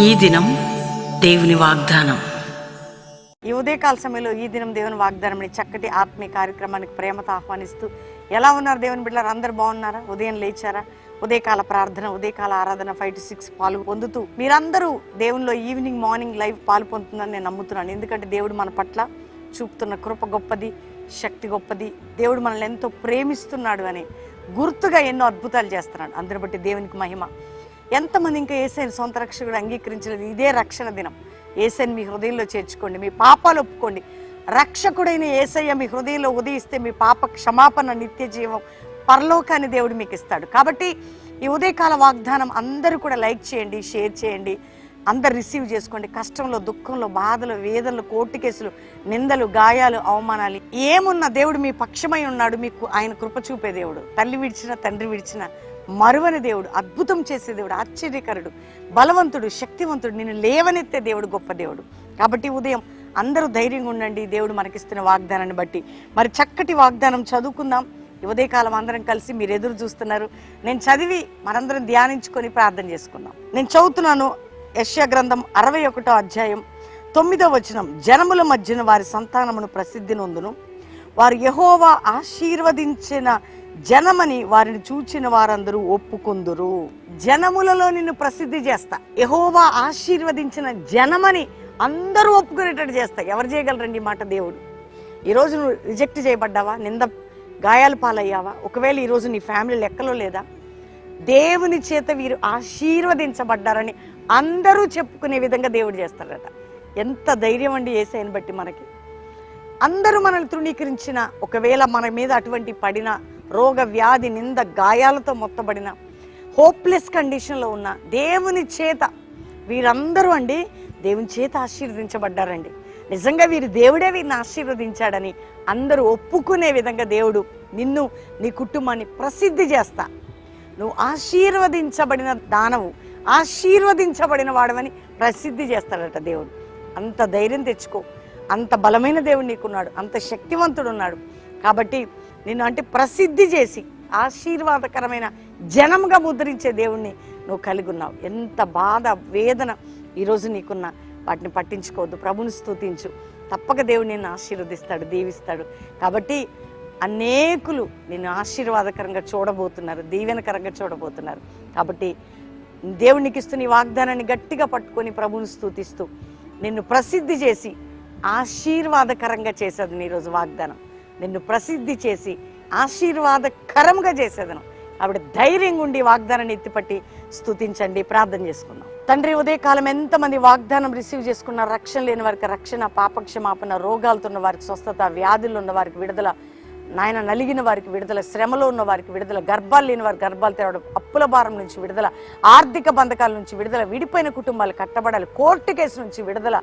ఈ దినం దేవుని వాగ్దానం. ఈ ఉదయకాల సమయంలో ఈ దినం దేవుని వాగ్దానం చక్కటి ఆత్మీయ కార్యక్రమానికి ప్రేమతో ఆహ్వానిస్తూ, ఎలా ఉన్నారు దేవుని బిడ్డలారు? అందరు బాగున్నారా? ఉదయం లేచారా? ఉదయకాల ప్రార్థన, ఉదయకాల ఆరాధన 5 to 6 పాలు పొందుతూ మీరందరూ దేవునిలో ఈవినింగ్ మార్నింగ్ లైవ్ పాలు పొందుతుందని నేను నమ్ముతున్నాను. ఎందుకంటే దేవుడు మన పట్ల చూపుతున్న కృప గొప్పది, శక్తి గొప్పది. దేవుడు మనల్ని ఎంతో ప్రేమిస్తున్నాడు అని గుర్తుగా ఎన్నో అద్భుతాలు చేస్తున్నాడు. అందరి బట్టి దేవునికి మహిమ. ఎంతమంది ఇంకా యేసయ్యను సొంత రక్షకుడు అంగీకరించలేదు? ఇదే రక్షణ దినం. యేసయ్యను మీ హృదయంలో చేర్చుకోండి, మీ పాపాలు ఒప్పుకోండి. రక్షకుడైన యేసయ్య మీ హృదయంలో ఉదయిస్తే మీ పాప క్షమాపణ, నిత్య జీవం, పరలోకాన్ని దేవుడు మీకు ఇస్తాడు. కాబట్టి ఈ ఉదయకాల వాగ్దానం అందరూ కూడా లైక్ చేయండి, షేర్ చేయండి, అందరు రిసీవ్ చేసుకోండి. కష్టంలో, దుఃఖంలో, బాధలు, వేదనలు, కోర్టు కేసులు, నిందలు, గాయాలు, అవమానాలు ఏమున్నా దేవుడు మీ పక్షమై ఉన్నాడు. మీకు ఆయన కృప చూపే దేవుడు. తల్లి విడిచిన, తండ్రి విడిచిన మరువని దేవుడు, అద్భుతం చేసే దేవుడు, ఆశ్చర్యకరుడు, బలవంతుడు, శక్తివంతుడు, నిన్ను లేవనెత్తే దేవుడు, గొప్ప దేవుడు. కాబట్టి ఉదయం అందరూ ధైర్యంగా ఉండండి దేవుడు మనకిస్తున్న వాగ్దానాన్ని బట్టి. మరి చక్కటి వాగ్దానం చదువుకుందాం. ఉదయకాలం అందరం కలిసి మీరు ఎదురు చూస్తున్నారు. నేను చదివి మనందరం ధ్యానించుకొని ప్రార్థన చేసుకుందాం. నేను చదువుతున్నాను. యెషయా గ్రంథం 61వ అధ్యాయం 9వ వచనం. జనముల మధ్యన వారి సంతానమును ప్రసిద్ధి నొందును, వారు యెహోవా ఆశీర్వదించిన జనమని వారిని చూచిన వారందరూ ఒప్పుకొందురు. జనములలో నిన్ను ప్రసిద్ధి చేస్తా, యెహోవా ఆశీర్వదించిన జనమని అందరూ ఒప్పుకునేటట్టు చేస్తా. ఎవరు చేయగలరండి ఈ మాట? దేవుడు. ఈరోజు నువ్వు రిజెక్ట్ చేయబడ్డావా? నింద, గాయాల పాలయ్యావా? ఒకవేళ ఈరోజు నీ ఫ్యామిలీ లెక్కలో లేదా? దేవుని చేత వీరు ఆశీర్వదించబడ్డారని అందరూ చెప్పుకునే విధంగా దేవుడు చేస్తాడట. ఎంత ధైర్యం అండి యేసయ్యను బట్టి మనకి. అందరూ మనల్ని తృణీకరించిన, ఒకవేళ మన మీద అటువంటి పడిన, రోగ వ్యాధి నింద గాయాలతో మొత్తబడిన, హోప్లెస్ కండిషన్లో ఉన్న, దేవుని చేత వీరందరూ అండి దేవుని చేత ఆశీర్వదించబడ్డారండి. నిజంగా వీరు దేవుడే వీరిని ఆశీర్వదించాడని అందరూ ఒప్పుకునే విధంగా దేవుడు నిన్ను, నీ కుటుంబాన్ని ప్రసిద్ధి చేస్తా. నువ్వు ఆశీర్వదించబడిన దానవు, ఆశీర్వదించబడిన వాడవని ప్రసిద్ధి చేస్తాడట దేవుడు. అంత ధైర్యం తెచ్చుకో. అంత బలమైన దేవుడు నీకున్నాడు, అంత శక్తివంతుడు ఉన్నాడు. కాబట్టి నిన్ను అంటే ప్రసిద్ధి చేసి ఆశీర్వాదకరమైన జనంగా ముద్రించే దేవుణ్ణి నువ్వు కలిగి ఉన్నావు. ఎంత బాధ, వేదన ఈరోజు నీకున్నా వాటిని పట్టించుకోవద్దు. ప్రభుని స్తుతించు. తప్పక దేవుడు నిన్ను ఆశీర్వదిస్తాడు, దీవిస్తాడు. కాబట్టి అనేకులు నిన్ను ఆశీర్వాదకరంగా చూడబోతున్నారు, దీవెనకరంగా చూడబోతున్నారు. కాబట్టి దేవునికి ఇస్తున్న ఈ వాగ్దానాన్ని గట్టిగా పట్టుకొని ప్రభుని స్తుతిస్తూ నిన్ను ప్రసిద్ధి చేసి ఆశీర్వాదకరంగా చేసేది ఈరోజు వాగ్దానం. నిన్ను ప్రసిద్ధి చేసి ఆశీర్వాదకరంగా చేసేదను. ఆవిడ ధైర్యంగా ఉండి వాగ్దానాన్ని ఎత్తిపట్టి స్తుతించండి. ప్రార్థన చేసుకుందాం. తండ్రి, ఉదయకాలం ఎంతమంది వాగ్దానం రిసీవ్ చేసుకున్నారు? రక్షణ లేని వారికి రక్షణ, పాపక్షమాపణ, రోగాలతో ఉన్న వారికి స్వస్థత, వ్యాధులు ఉన్న వారికి విడుదల, నాయన నలిగిన వారికి విడుదల, శ్రమలో ఉన్న వారికి విడుదల, గర్భాలు లేని వారికి గర్భాలు తెరవడం, అప్పుల భారం నుంచి విడుదల, ఆర్థిక బంధకాల నుంచి విడుదల, విడిపోయిన కుటుంబాలు కట్టబడాలి, కోర్టు కేసు నుంచి విడుదల,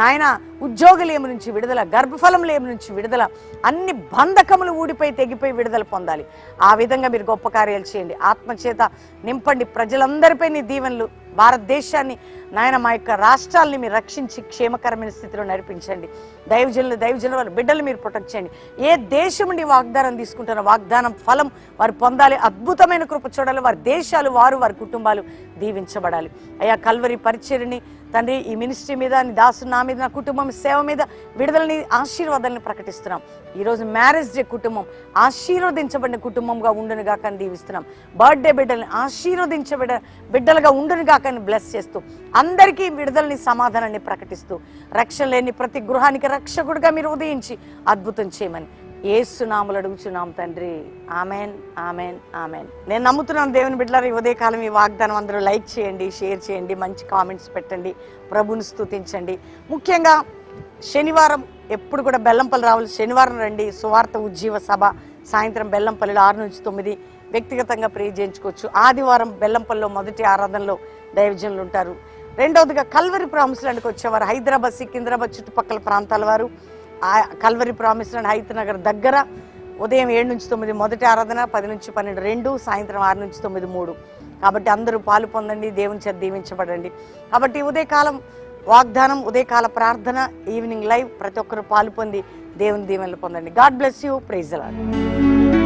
నాయన ఉద్యోగలేమి నుంచి విడుదల, గర్భఫలం లేమి నుంచి విడుదల, అన్ని బంధకములు ఊడిపోయి తెగిపోయి విడుదల పొందాలి. ఆ విధంగా మీరు గొప్ప కార్యాలు చేయండి. ఆత్మచేత నింపండి. ప్రజలందరిపై నీ దీవెనలు, భారతదేశాన్ని, నాయన మా యొక్క రాష్ట్రాలని మీరు రక్షించి క్షేమకరమైన స్థితిలో నడిపించండి. దైవజనుల వారి బిడ్డలు మీరు ప్రొటెక్ట్ చేయండి. ఏ దేశం నుండి వాగ్దానం తీసుకుంటారో వాగ్దానం ఫలం వారు పొందాలి. అద్భుతమైన కృప చూడాలి. వారి దేశాలు, వారి కుటుంబాలు దీవించబడాలి. అయ్యా, కల్వరి పరిచర్ని తండ్రి, ఈ మినిస్ట్రీ మీద, నీ దాసు నా మీద, నా కుటుంబం సేవ మీద విడుదలని, ఆశీర్వాదాలను ప్రకటిస్తున్నాం. ఈరోజు మ్యారేజ్ డే కుటుంబం ఆశీర్వదించబడిన కుటుంబంగా ఉండును గాక అని దీవిస్తున్నాం. బర్త్డే బిడ్డల్ని ఆశీర్వదించబడిన బిడ్డలుగా ఉండును గాక అని బ్లెస్ చేస్తూ అందరికీ విడుదలని, సమాధానాన్ని ప్రకటిస్తూ రక్షణ లేని ప్రతి గృహానికి రక్షకుడిగా మీరు ఉదయించి అద్భుతం చేయమని యేసు నామములో అడుగుచున్నాం తండ్రి. Amen, amen, amen. నేను నమ్ముతున్నాను దేవుని బిడ్డలారా, ఈ ఉదయకాలం ఈ వాగ్దానం అందరూ లైక్ చేయండి, షేర్ చేయండి, మంచి కామెంట్స్ పెట్టండి, ప్రభుని స్తుతించండి. ముఖ్యంగా శనివారం ఎప్పుడు కూడా బెల్లంపల్లి రావాలి. శనివారం రండి. సువార్త ఉజ్జీవ సభ సాయంత్రం బెల్లంపల్లిలో 6 నుంచి 9 వ్యక్తిగతంగా ప్రే చేయించుకోవచ్చు. ఆదివారం బెల్లంపల్లిలో మొదటి ఆరాధనలో దైవజనులు ఉంటారు. రెండవదిగా కల్వరి ప్రామిస్ ల్యాండ్కి వచ్చేవారు హైదరాబాద్, సికింద్రాబాద్ చుట్టుపక్కల ప్రాంతాల వారు Calvary promise land Hayath Nagar దగ్గర ఉదయం 7 నుంచి 9 మొదటి ఆరాధన, 10 నుంచి 12 2, సాయంత్రం 6 నుంచి 9 3. కాబట్టి అందరూ పాలు పొందండి, దేవుని చేత దీవించబడండి. కాబట్టి ఉదయకాలం వాగ్దానం, ఉదయకాల ప్రార్థన, ఈవినింగ్ లైవ్ ప్రతి ఒక్కరు పాలు పొంది దేవుని దీవెనలు పొందండి. God bless you. Praise the lord.